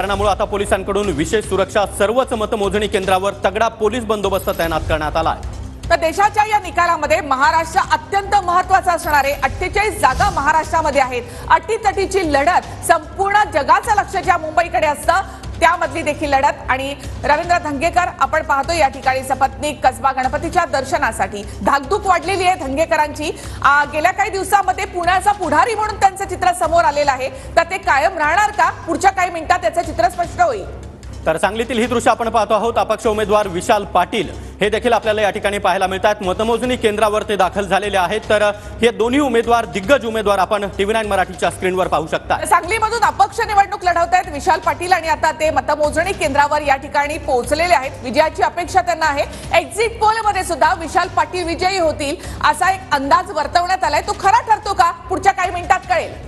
कारणामुळे आता पोलिसांकडून विशेष सुरक्षा, सर्वच मतमोजणी केंद्रावर तगडा पोलीस बंदोबस्त तैनात करण्यात आला आहे। तर देशाच्या या निकालामध्ये महाराष्ट्र अत्यंत महत्त्वाचा असणार आहे। 48 जागा महाराष्ट्रामध्ये आहेत। अटीतटीची लढत, संपूर्ण जगाचं लक्ष ज्या मुंबईकडे असतं त्यामधली देखील लढत। आणि रवींद्र धंगेकर आपण पाहतो या ठिकाणी सपत्नीक कसबा गणपतीच्या दर्शनासाठी धाकधूक वाढलेली आहे धंगेकरांची। गेल्या काही दिवसांमध्ये पुण्याचा पुढारी म्हणून त्यांचं चित्र समोर आलेलं आहे, तर ते कायम राहणार का? पुढच्या काही मिनिटात त्याचं चित्र स्पष्ट होईल। तर सांगलीतील ही दृश्य आपण पाहतो आहोत। अपक्ष उमेदवार विशाल पाटील हे देखील आपल्याला या ठिकाणी पाहायला मिळतात। मतमोजणी केंद्रावर ते दाखल झालेले आहेत। तर हे दोन्ही उमेदवार, दिग्गज उमेदवार आपण TV9 मराठीच्या स्क्रीनवर पाहू शकता। सांगलीमधून अपक्ष निवडणूक लढवत आहेत विशाल पाटील आणि आता ते मतमोजणी केंद्रावर या ठिकाणी पोहोचलेले आहेत। विजयाची अपेक्षा त्यांना आहे। एक्झिट पोल मध्ये सुद्धा विशाल पाटील विजयी होतील असा एक अंदाज वर्तवण्यात आलाय। तो खरा ठरतो का? पुढच्या काही मिनिटात कळेल।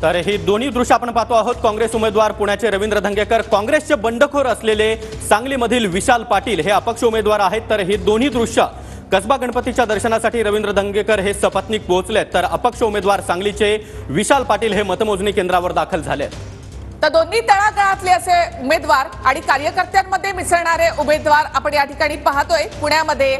तर ही दोन्ही दृश्य आपण पाहतो आहोत। काँग्रेस उमेदवार पुण्याचे रवींद्र धंगेकर, काँग्रेसचे बंडखोर असलेले सांगलीमधील विशाल पाटील हे अपक्ष उमेदवार आहेत। तर ही दोन्ही दृश्य कसबा गणपतीच्या दर्शनासाठी रवींद्र धंगेकर हे सपत्नीक पोहोचलेत, तर अपक्ष उमेदवार सांगलीचे विशाल पाटील हे मतमोजणी केंद्रावर दाखल झाले। तर दोन्ही तळागाळातले असे उमेदवार आणि कार्यकर्त्यांमध्ये मिसळणारे उमेदवार आपण या ठिकाणी पाहतोय। पुण्यामध्ये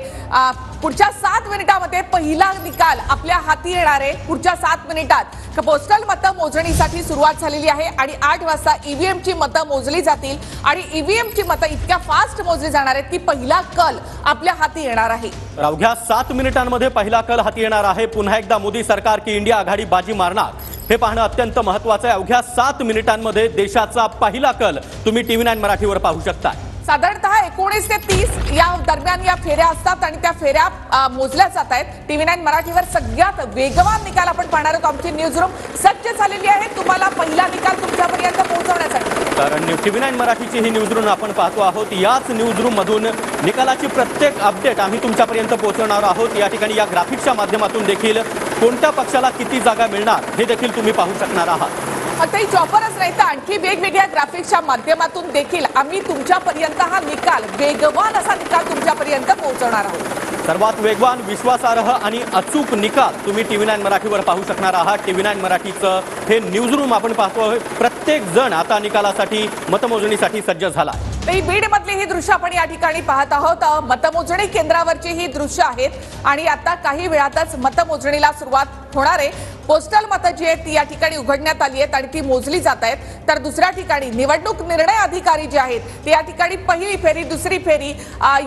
पुढच्या 7 मिनिटांमध्ये पहिला निकाल आपल्या हाती येणार आहे। पुढच्या 7 मिनिटात पोस्टल मतमोजणीसाठी सुरुवात झालेली आहे आणि 8 वाजता EVM ची मतं मोजली जातील आणि EVM ची मतं इतक्या फास्ट मोजली जाणार आहेत की पहिला कल आपल्या हाती येणार आहे। अवघ्या 7 मिनिटांमध्ये पहिला कल हाती येणार आहे। पुन्हा एकदा मोदी सरकार की इंडिया आघाडी बाजी मारणार हे पाहणं अत्यंत महत्त्वाचं आहे। अवघ्या 7 मिनिटांमध्ये देशाचा पहिला कल तुम्ही TV9 मराठीवर पाहू शकता। साधारणतः 19 ते 30 या दरम्यान या फेऱ्या असतात आणि त्या फेऱ्या मोजल्या जात आहेत। TV9 मराठीवर सगळ्यात वेगवान निकाल आपण पाहणार आहोत। आमची न्यूज रूम सज्ज झालेली आहे तुम्हाला पहिला निकाल तुमच्यापर्यंत पोहोचवण्यासाठी। तर TV9 मराठीची ही न्यूज रूम आपण पाहतो आहोत। याच न्यूज रूम मधून निकालाची प्रत्येक अपडेट आम्ही तुमच्यापर्यंत पोहोचवणार आहोत। या ठिकाणी या ग्राफिक्सच्या माध्यमातून देखील कोणत्या पक्षाला किती जागा मिळणार हे देखील तुम्ही पाहू शकणार आहात। फक्त ही चॉपरच नाही तर आणखी वेगवेगळ्या ग्राफिक्सच्या माध्यमातून देखील आम्ही तुमच्यापर्यंत हा निकाल, वेगवान असा निकाल तुमच्यापर्यंत पोहोचवणार आहोत। सर्वात वेगवान, विश्वासार्ह आणि अचूक निकाल तुम्ही TV9 मराठीवर पाहू शकणार आहात। TV9 मराठीचं हे न्यूज रूम आपण पाहतो। प्रत्येक जण आता निकालासाठी, मतमोजणीसाठी सज्ज झाला। ही बीड मधली ही दृश्य आपण या ठिकाणी पाहत आहोत। मतमोजणी केंद्रावरची ही दृश्य आहेत आणि आता काही वेळातच मतमोजणीला सुरुवात होणार आहे। पोस्टल मतं जी आहेत ती या ठिकाणी उघडण्यात आली आहेत आणि ती मोजली जात आहेत। तर दुसऱ्या ठिकाणी निवडणूक निर्णय अधिकारी जे आहेत ते या ठिकाणी पहिली फेरी, दुसरी फेरी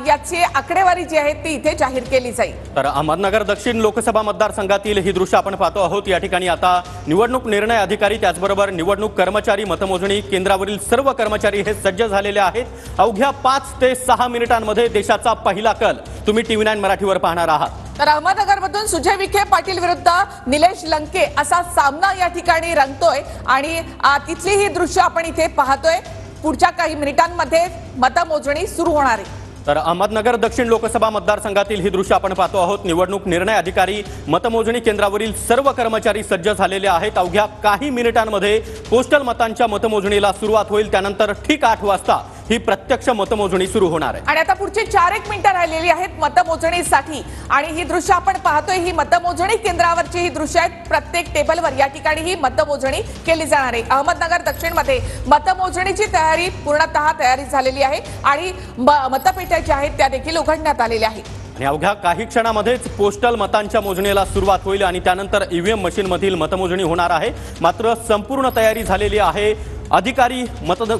याची आकडेवारी जी आहे ती इथे जाहीर केली जाईल। तर अहमदनगर दक्षिण लोकसभा मतदारसंघातील ही दृश्य आपण पाहतो आहोत। या ठिकाणी आता निवडणूक निर्णय अधिकारी, त्याचबरोबर निवडणूक कर्मचारी, मतमोजणी केंद्रावरील सर्व कर्मचारी हे सज्ज झालेले आहेत। अवघ्या 5 ते 6 मिनिटांमध्ये देशाचा पहिला कल तुम्ही TV9 मराठीवर पाहणार आहात। तर अहमदनगरमधून सुजय विखे पाटील विरुद्ध निलेश लंके असा सामना या ठिकाणी रंगतोय आणि तिथली ही दृश्य आपण इथे पाहतोय। पुढच्या काही मिनिटांमध्ये मतमोजणी सुरू होणार आहे। तर अहमदनगर दक्षिण लोकसभा मतदारसंघातील ही दृश्य आपण पाहतो आहोत। निवडणूक निर्णय अधिकारी, मतमोजणी केंद्रावरील सर्व कर्मचारी सज्ज झालेले आहेत। अवघ्या काही मिनिटांमध्ये पोस्टल मतांच्या मतमोजणीला सुरुवात होईल। त्यानंतर ठीक 8 वाजता ही प्रत्यक्ष मतमोजणी सुरू होणार आहे आणि आता पुढची 4-1 मिनिटं राहिलेली आहेत मतमोजणीसाठी आणि ही दृश्य आपण पाहतोय। ही मतमोजणी केंद्रावरची ही दृश्य आहेत। प्रत्येक टेबलवर या ठिकाणी ही मतमोजणी केली जाणार आहे। अहमदनगर दक्षिण मध्ये मतमोजणीची तयारी पूर्णतः तयारी झालेली आहे आणि मतपेट्या ज्या आहेत त्या देखील उघडण्यात आलेल्या आहेत आणि अवघ्या काही क्षणामध्येच पोस्टल मतांच्या मोजणीला सुरुवात होईल आणि त्यानंतर EVM मशीन मधील मतमोजणी होणार आहे। मात्र संपूर्ण तयारी झालेली आहे। अधिकारी,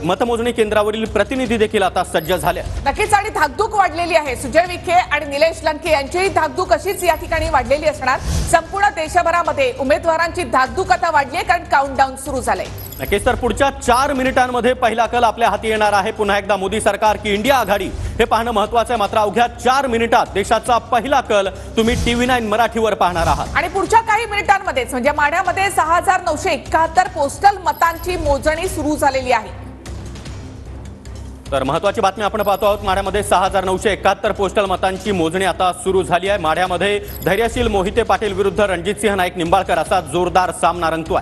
मतमोजणी केंद्रावरील प्रतिनिधी देखील आता सज्ज झाले। नक्कीच आणि धाकधूक वाढलेली आहे। सुजय विखे आणि निलेश लंके यांचीही धाकधूक अशीच या ठिकाणी वाढलेली असणार। संपूर्ण देशभरामध्ये उमेदवारांची धाकधूक आता वाढली आहे कारण काउंटडाऊन सुरू झालंय। नक्कीच तर पुढच्या 4 मिनिटांमध्ये पहिला कल आपल्या हाती येणार आहे। पुन्हा एकदा मोदी सरकार की इंडिया आघाडी हे पाहणं महत्त्वाचं आहे। मात्र अवघ्या 4 मिनिटात देशाचा पहिला कल तुम्ही TV9 मराठीवर पाहणार आहात आणि पुढच्या काही मिनिटांमध्येच म्हणजे माढ्यामध्ये 6971 पोस्टल मतांची मोजणी सुरू झालेली आहे। तर महत्त्वाची बातमी आपण पाहतो आहोत। माढ्यामध्ये 6971 पोस्टल मतांची मोजणी आता सुरू झाली आहे। माढ्यामध्ये धैर्यशील मोहिते पाटील विरुद्ध रणजितसिंह नाईक निंबाळकर असा जोरदार सामना रंगतोय।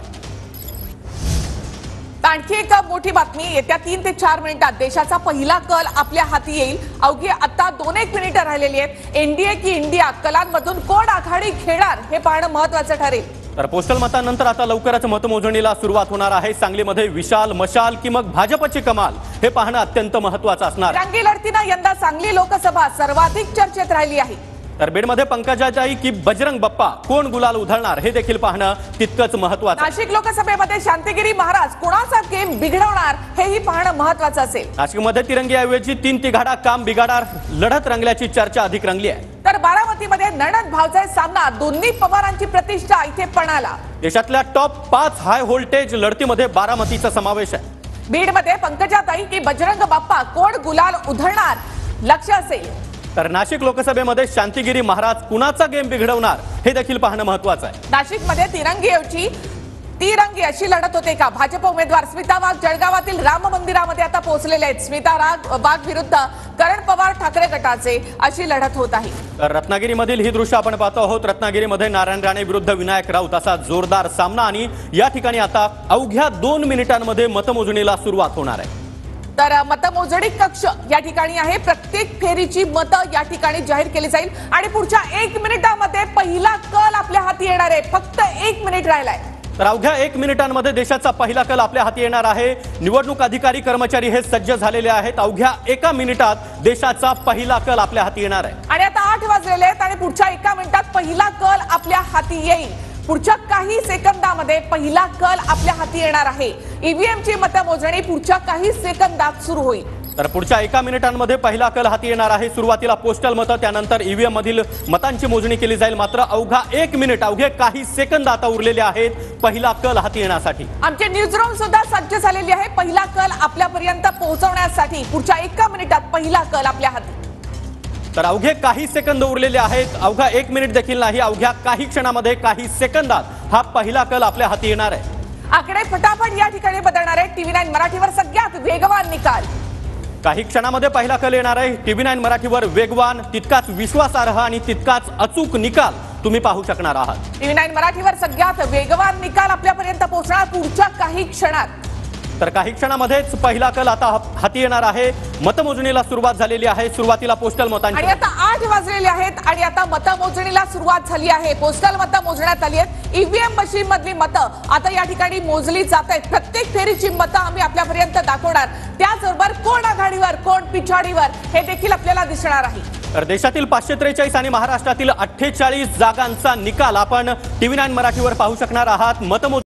आणखी एक मोठी बातमी, येत्या 3 ते 4 मिनिटात देशाचा पहिला कल आपल्या हाती येईल। अवघी आता 2-1 मिनिटं राहिलेली आहेत। NDA की इंडिया कलांमधून कोण आघाडी घेणार हे पाहणं महत्त्वाचं ठरेल। तर पोस्टल मतांनंतर आता लवकरच मतमोजणीला सुरुवात होणार आहे। सांगलीमध्ये विशाल मशाल की मग भाजपची कमाल हे पाहणं अत्यंत महत्त्वाचं असणार आहे। रंगी लढतीनं यंदा सांगली लोकसभा सर्वाधिक चर्चेत राहिली आहे। तर बीडमध्ये पंकजाताई की बजरंग बाप्पा कोण गुलाल उधळणार हे देखील पाहणं तितकंच महत्त्वाचं आहे। नाशिक लोकसभेमध्ये शांतिगिरी महाराज कोणाचा गेम बिघडवणार हेही पाहणं महत्त्वाचं असेल। नाशिकमध्ये तिरंगीऐवजी 3 तिघाडा काम बिघाडार लढत रंगल्याची चर्चा अधिक रंगली आहे। तर बारामतीमध्ये नणंद भावजाई सामना दोन्ही पवारांची प्रतिष्ठा इथे पणाला। देशातल्या टॉप 5 हाय व्होल्टेज लढतीमध्ये बारामतीचा समावेश आहे। बीडमध्ये पंकजाताई की बजरंग बाप्पा कोण गुलाल उधळणार लक्ष असेल। तर नाशिक लोकसभेमध्ये शांतिगिरी महाराज कुणाचा गेम बिघडवणार हे देखील पाहणं महत्त्वाचं आहे। नाशिकमध्ये तिरंगी अशी लढत होते का? भाजप उमेदवार स्मिता वाघ जळगावातील राम मंदिरामध्ये आता पोहोचलेले आहेत। स्मिता वाघ विरुद्ध करण पवार ठाकरे गटाचे अशी लढत होत आहे। तर रत्नागिरीमधील ही दृश्य आपण पाहतो आहोत। रत्नागिरीमध्ये नारायण राणे विरुद्ध विनायक राऊत असा जोरदार सामना आणि या ठिकाणी आता अवघ्या 2 मिनिटांमध्ये मतमोजणीला सुरुवात होणार आहे। तर मतमोजणी कक्ष या ठिकाणी आहे। प्रत्येक फेरीची मतं या ठिकाणी जाहीर केली जाईल आणि पुढच्या 1 मिनिटामध्ये पहिला कल आपल्या हाती येणार आहे। फक्त 1 मिनिट राहिलाय। तर अवघ्या 1 मिनिटांमध्ये देशाचा पहिला कल आपल्या हाती येणार आहे। निवडणूक अधिकारी कर्मचारी हे सज्ज झालेले आहेत। अवघ्या 1 मिनिटात देशाचा पहिला कल आपल्या हाती येणार आहे आणि आता 8 वाजलेले आहेत आणि पुढच्या 1 मिनिटात पहिला कल आपल्या हाती येईल। पुढच्या काही सेकंदामध्ये पहिला कल आपल्या हाती येणार आहे। ईव्हीएमची मतमोजणी पुढच्या काही सेकंदात सुरू होईल। तर पुढच्या 1 मिनिटांमध्ये पहिला कल हाती येणार आहे। सुरुवातीला पोस्टल मतं, त्यानंतर ईव्हीएम मधील मतांची मोजणी केली जाईल। मात्र अवघा 1 मिनिट, अवघे काही सेकंद आता उरलेले आहेत पहिला कल हाती येण्यासाठी। आमचे न्यूज रूम सुद्धा सज्ज झालेली आहे पहिला कल आपल्यापर्यंत पोहोचवण्यासाठी। पुढच्या 1 मिनिटात पहिला कल आपल्या हाती। तर अवघे काही सेकंद उरलेले आहेत। अवघा 1 मिनिट देखील नाही, अवघ्या काही क्षणामध्ये काही सेकंदात हा पहिला कल आपल्या हाती येणार आहे। आकडे फटाफट या ठिकाणी बदलणार आहे। TV9 मराठीवर सगळ्यात वेगवान निकाल। काही क्षणामध्ये पहिला कल येणार आहे। TV9 मराठीवर वेगवान, तितकाच विश्वासार्ह आणि तितकाच अचूक निकाल तुम्ही पाहू शकणार आहात। TV9 मराठीवर सगळ्यात वेगवान निकाल आपल्यापर्यंत पोहोचणार पुढच्या काही क्षणात। तर काही क्षणामध्येच पहिला कल आता हाती येणार आहे। मतमोजणीला सुरुवात झालेली आहे। सुरुवातीला पोस्टल मतांची आणि आता 8 वाजलेले आहेत आणि आता मतमोजणीला सुरुवात झाली आहे। पोस्टल मतं मोजण्यात आली आहेत। ईव्हीएम मशीन मधली मतं आता या ठिकाणी मोजली जात आहेत। प्रत्येक फेरीची मतं आम्ही आपल्यापर्यंत दाखवणार। त्याचबरोबर कोण आघाडीवर कोण पिछाडीवर हे देखील आपल्याला दिसणार आहे। तर देशातील 543 आणि महाराष्ट्रातील 48 जागांचा निकाल आपण TV9 मराठीवर पाहू शकणार आहात। मतमोजणी